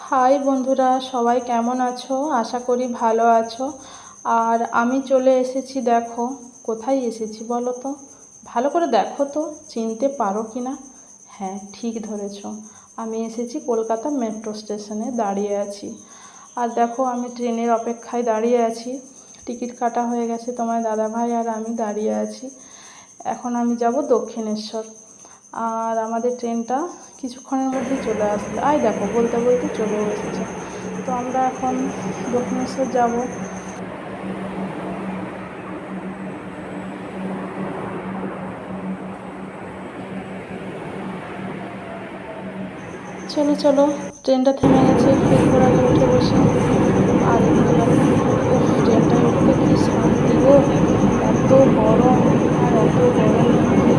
High বন্ধুরা, সবাই কেমন আছো? আশা করি ভালো আছো। আর আমি চলে এসেছি। দেখো কোথায় এসেছি বলো তো, ভালো করে দেখো তো, চিনতে পারো কি না। হ্যাঁ, ঠিক ধরেছো, আমি এসেছি কলকাতা মেট্রো স্টেশনে দাঁড়িয়ে আছি। আর দেখো আমি ট্রেনের অপেক্ষায় দাঁড়িয়ে আছি। টিকিট কাটা হয়ে গেছে, তোমার দাদাভাই আর আমি দাঁড়িয়ে আছি। এখন আমি যাব দক্ষিণেশ্বর। আর আমাদের ট্রেনটা কিছুক্ষণের মধ্যেই চলে আসবে। দেখো বলতে বলতে চলেও এসেছে। তো আমরা এখন দক্ষিণেশ্বর যাব। চলো চলো, ট্রেনটা থেমে গেছে, এরপর আগে উঠে বসে। আর এদিকে দেখো, ট্রেনটায় উঠতে কি শান্তি গো। এত গরম, আর এত গরমের মধ্যে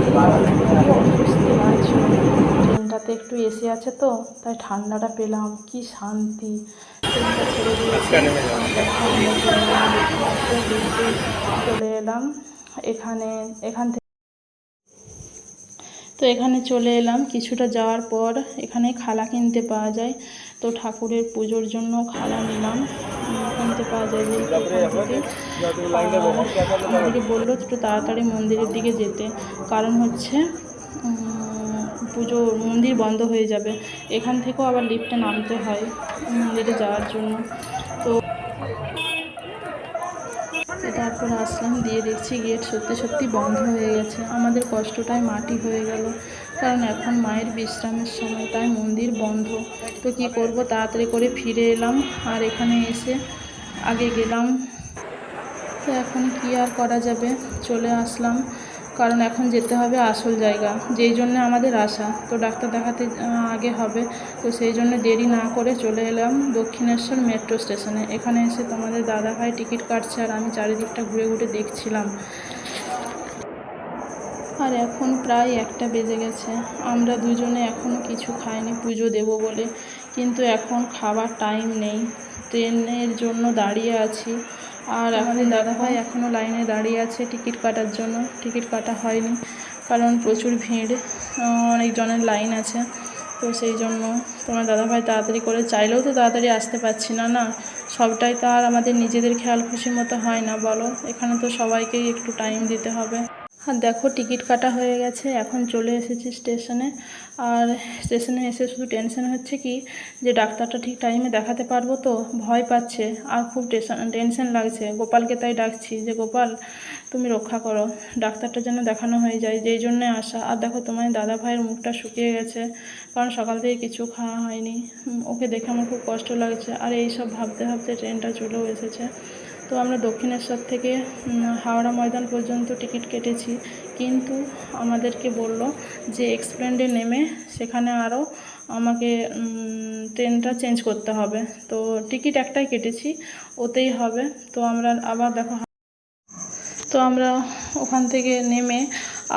খুবই অস্বস্তি লাগছিল। ট্রেনটাতে একটু এসি আছে তো, তাই ঠান্ডাটা পেলাম, কি শান্তি। ট্রেনটা ছেড়ে দিয়েছে। দেখো আমরা চলে এলাম দক্ষিণেশ্বর দেখতে, চলে এলাম এখানে। এখান থেকে তো এখানে চলে এলাম। কিছুটা যাওয়ার পর এখানে খালা কিনতে পাওয়া যায়, তো ঠাকুরের পুজোর জন্য খালা নিলাম। কিনতে পাওয়া যায় বলতে এখান থেকে। আমাদেরকে বললো একটু তাড়াতাড়ি মন্দিরের দিকে যেতে, কারণ হচ্ছে পুজো মন্দির বন্ধ হয়ে যাবে। এখান থেকেও আবার লিফটে নামতে হয় মন্দিরে যাওয়ার জন্য। তো তারপর আসলাম, দিয়ে দেখছি গেট সত্যি সত্যি বন্ধ হয়ে গেছে। আমাদের কষ্টটাই মাটি হয়ে গেল, কারণ এখন মায়ের বিশ্রামের সময়, তাই মন্দির বন্ধ। তো কি করব, তাড়াতাড়ি করে ফিরে এলাম। আর এখানে এসে আগে গেলাম। তো এখন কি আর করা যাবে, চলে আসলাম, কারণ এখন যেতে হবে আসল জায়গা, যেই জন্য আমাদের আসা। তো ডাক্তার দেখাতে আগে হবে, তো সেই জন্য দেরি না করে চলে এলাম দক্ষিণেশ্বর মেট্রো স্টেশনে। এখানে এসে তোমাদের দাদাভাই টিকিট কাটছে, আর আমি চারিদিকটা ঘুরে ঘুরে দেখছিলাম। আর এখন প্রায় 1টা বেজে গেছে। আমরা দুজনে এখনও কিছু খাইনি পুজো দেব বলে, কিন্তু এখন খাবার টাইম নেই, ট্রেনের জন্য দাঁড়িয়ে আছি। আর আমাদের দাদাভাই এখনও লাইনে দাঁড়িয়ে আছে টিকিট কাটার জন্য। টিকিট কাটা হয়নি, কারণ প্রচুর ভিড়, অনেকজনের লাইন আছে। তো সেই জন্য তোমার দাদাভাই তাড়াতাড়ি করে, চাইলেও তো তাড়াতাড়ি আসতে পারছি না, না সবটাই তো আর আমাদের নিজেদের খেয়াল খুশির মতো হয় না বলো। এখানে তো সবাইকেই একটু টাইম দিতে হবে। আর দেখো টিকিট কাটা হয়ে গেছে, এখন চলে এসেছি স্টেশনে। আর স্টেশনে এসে শুধু টেনশন হচ্ছে কি, যে ডাক্তারটা ঠিক টাইমে দেখাতে পারবো তো, ভয় পাচ্ছে। আর খুব টেনশন লাগছে। গোপালকে তাই ডাকছি যে গোপাল তুমি রক্ষা করো, ডাক্তারটা যেন দেখানো হয়ে যায়, যেই জন্যে আসা। আর দেখো তোমার দাদা ভাইয়ের মুখটা শুকিয়ে গেছে, কারণ সকাল থেকে কিছু খাওয়া হয়নি। ওকে দেখে আমার খুব কষ্ট লাগছে। আর এই সব ভাবতে ভাবতে ট্রেনটা চলেও এসেছে। তো আমরা দক্ষিণেশ্বর থেকে হাওড়া ময়দান পর্যন্ত টিকিট কেটেছি, কিন্তু আমাদেরকে বলল যে এক্সপ্রেন্ডে নেমে সেখানে আরও আমাকে ট্রেনটা চেঞ্জ করতে হবে। তো টিকিট একটাই কেটেছি, ওতেই হবে। তো আমরা আবার দেখো, তো আমরা ওখান থেকে নেমে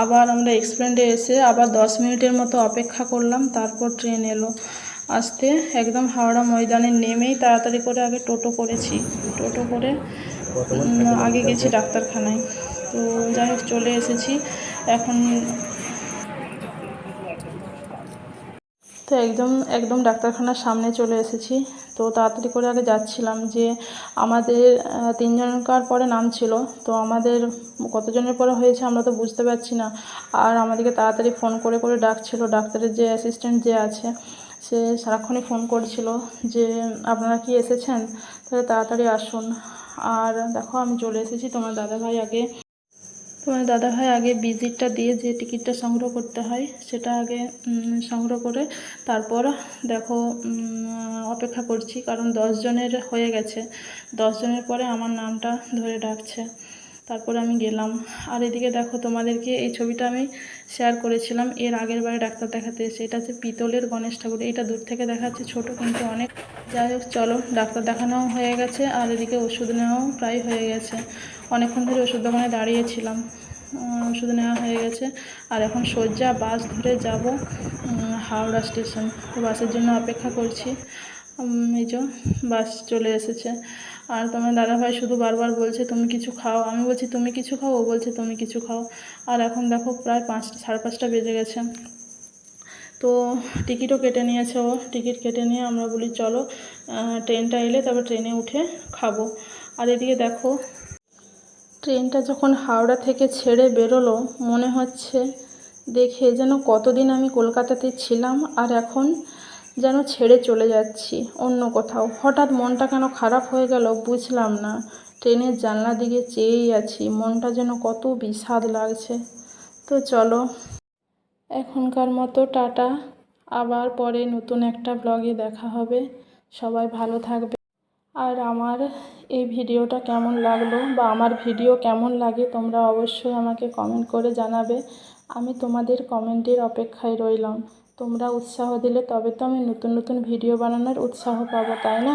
আবার আমরা এক্সপ্রেন্ডে এসে আবার 10 মিনিটের মতো অপেক্ষা করলাম। তারপর ট্রেন এলো। আসতে একদম হাওড়া ময়দানে নেমেই তাড়াতাড়ি করে আগে টোটো করেছি। টোটো করে আগে গেছি ডাক্তারখানায়। তো যাই হোক চলে এসেছি এখন। তো একদম একদম ডাক্তারখানার সামনে চলে এসেছি। তো তাড়াতাড়ি করে আগে যাচ্ছিলাম, যে আমাদের 3জনকার পরে নাম ছিল। তো আমাদের কতজনের পরে হয়েছে আমরা তো বুঝতে পারছি না। আর আমাদেরকে তাড়াতাড়ি ফোন করে করে ডাকছিল, ডাক্তারের যে অ্যাসিস্ট্যান্ট যে আছে সে সারাক্ষণই ফোন করছিল যে আপনারা কি এসেছেন, তাহলে তাড়াতাড়ি আসুন। আর দেখো আমি চলে এসেছি। তোমার দাদাভাই আগে ভিজিটটা দিয়ে যে টিকিটটা সংগ্রহ করতে হয় সেটা আগে সংগ্রহ করে তারপর দেখো অপেক্ষা করছি, কারণ 10 জনের হয়ে গেছে। 10 জনের পরে আমার নামটা ধরে ডাকছে, তারপরে আমি গেলাম। আর এদিকে দেখো তোমাদেরকে এই ছবিটা আমি শেয়ার করেছিলাম এর আগের বারে ডাক্তার দেখাতে এসে। এটা হচ্ছে পিতলের গণেশ ঠাকুর। এটা দূর থেকে দেখাচ্ছে ছোট, কিন্তু অনেক। যাই হোক চলো, ডাক্তার দেখানোও হয়ে গেছে, আর এদিকে ওষুধ নেওয়াও প্রায় হয়ে গেছে। অনেকক্ষণ ধরে ওষুধ দোকানে দাঁড়িয়েছিলাম, ওষুধ নেওয়া হয়ে গেছে। আর এখন সোজা বাস ধরে যাব হাওড়া স্টেশন। তো বাসের জন্য অপেক্ষা করছি। এই যে বাস চলে এসেছে। আর তোমার দাদাভাই শুধু বারবার বলছে তুমি কিছু খাও, আমি বলছি তুমি কিছু খাও, ও বলছে তুমি কিছু খাও। আর এখন দেখো প্রায় 5টা, 5:30 বেজে গেছে। তো টিকিটও কেটে নিয়েছে ও। টিকিট কেটে নিয়ে আমরা বলি চলো ট্রেনটা এলে তারপর ট্রেনে উঠে খাবো। আর এদিকে দেখো, ট্রেনটা যখন হাওড়া থেকে ছেড়ে বেরোলো মনে হচ্ছে দেখে যেন কতদিন আমি কলকাতাতে ছিলাম আর এখন যেন ছেড়ে চলে যাচ্ছি অন্য কোথাও। হঠাৎ মনটা কেন খারাপ হয়ে গেল বুঝলাম না। ট্রেনের জানলা দিকে চেয়েই আছি, মনটা যেন কত বিষাদ লাগছে। তো চলো এখনকার মতো টাটা, আবার পরে নতুন একটা ব্লগে দেখা হবে। সবাই ভালো থাকবে। আর আমার এই ভিডিওটা কেমন লাগলো বা আমার ভিডিও কেমন লাগে তোমরা অবশ্যই আমাকে কমেন্ট করে জানাবে। আমি তোমাদের কমেন্টের অপেক্ষায় রইলাম। তোমরা উৎসাহ দিলে তবে তো আমি নতুন নতুন ভিডিও বানানোর উৎসাহ পাবো, তাই না?